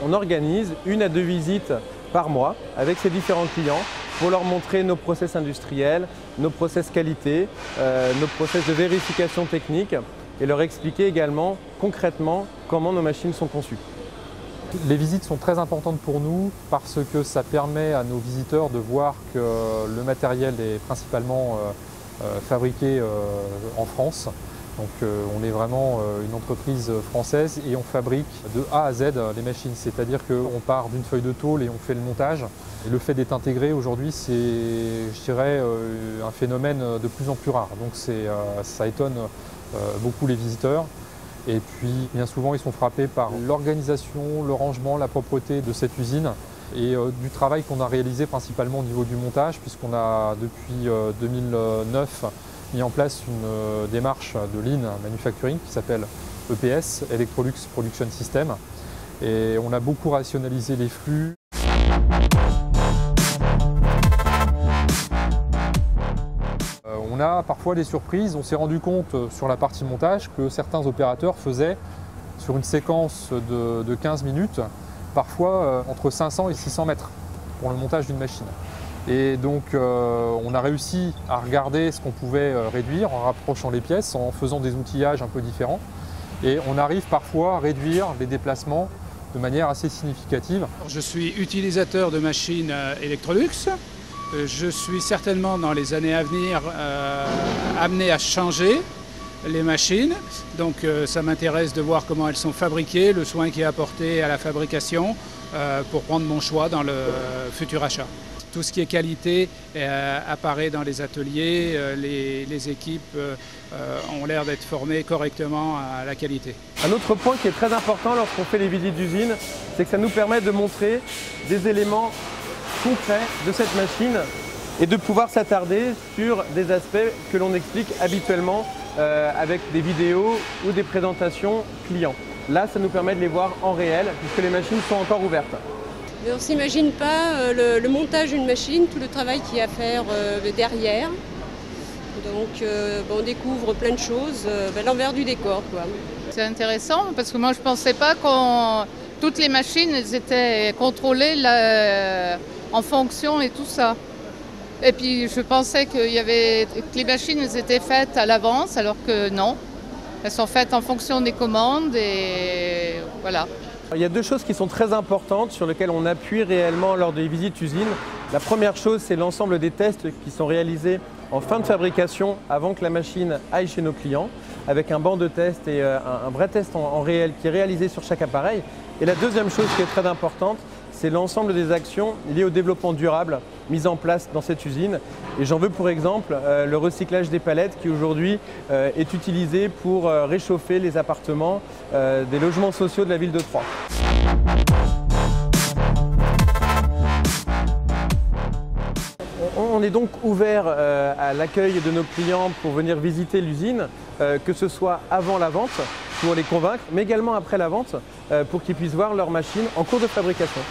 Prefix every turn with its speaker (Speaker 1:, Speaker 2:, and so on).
Speaker 1: on organise 1 à 2 visites par mois avec ces différents clients pour leur montrer nos process industriels, nos process qualité, nos process de vérification technique et leur expliquer également concrètement comment nos machines sont conçues.
Speaker 2: Les visites sont très importantes pour nous parce que ça permet à nos visiteurs de voir que le matériel est principalement fabriqué en France. Donc on est vraiment une entreprise française et on fabrique de A à Z les machines. C'est-à-dire qu'on part d'une feuille de tôle et on fait le montage. Et le fait d'être intégré aujourd'hui, c'est, je dirais, un phénomène de plus en plus rare. Donc ça étonne beaucoup les visiteurs. Et puis bien souvent ils sont frappés par l'organisation, le rangement, la propreté de cette usine et du travail qu'on a réalisé principalement au niveau du montage, puisqu'on a depuis 2009 mis en place une démarche de Lean Manufacturing qui s'appelle EPS, Electrolux Production System, et on a beaucoup rationalisé les flux. On a parfois des surprises. On s'est rendu compte sur la partie montage que certains opérateurs faisaient sur une séquence de 15 minutes, parfois entre 500 et 600 mètres pour le montage d'une machine. Et donc on a réussi à regarder ce qu'on pouvait réduire en rapprochant les pièces, en faisant des outillages un peu différents. Et on arrive parfois à réduire les déplacements de manière assez significative.
Speaker 3: Je suis utilisateur de machines Electrolux. Je suis certainement dans les années à venir amené à changer les machines. Donc ça m'intéresse de voir comment elles sont fabriquées, le soin qui est apporté à la fabrication pour prendre mon choix dans le futur achat. Tout ce qui est qualité apparaît dans les ateliers, les équipes ont l'air d'être formées correctement à la qualité.
Speaker 1: Un autre point qui est très important lorsqu'on fait les visites d'usine, c'est que ça nous permet de montrer des éléments concret de cette machine et de pouvoir s'attarder sur des aspects que l'on explique habituellement avec des vidéos ou des présentations clients. Là, ça nous permet de les voir en réel puisque les machines sont encore ouvertes.
Speaker 4: Mais on ne s'imagine pas le montage d'une machine, tout le travail qu'il y a à faire derrière. Donc on découvre plein de choses, l'envers du décor, quoi.
Speaker 5: C'est intéressant parce que moi je ne pensais pas que toutes les machines étaient contrôlées en fonction et tout ça. Et puis je pensais que les machines étaient faites à l'avance, alors que non. Elles sont faites en fonction des commandes et voilà.
Speaker 1: Il y a deux choses qui sont très importantes sur lesquelles on appuie réellement lors des visites usines. La première chose, c'est l'ensemble des tests qui sont réalisés en fin de fabrication avant que la machine aille chez nos clients, avec un banc de test et un vrai test en réel qui est réalisé sur chaque appareil. Et la deuxième chose qui est très importante, c'est l'ensemble des actions liées au développement durable mises en place dans cette usine. Et j'en veux pour exemple le recyclage des palettes qui aujourd'hui est utilisé pour réchauffer les appartements des logements sociaux de la ville de Troyes. On est donc ouvert à l'accueil de nos clients pour venir visiter l'usine, que ce soit avant la vente pour les convaincre, mais également après la vente pour qu'ils puissent voir leur machine en cours de fabrication.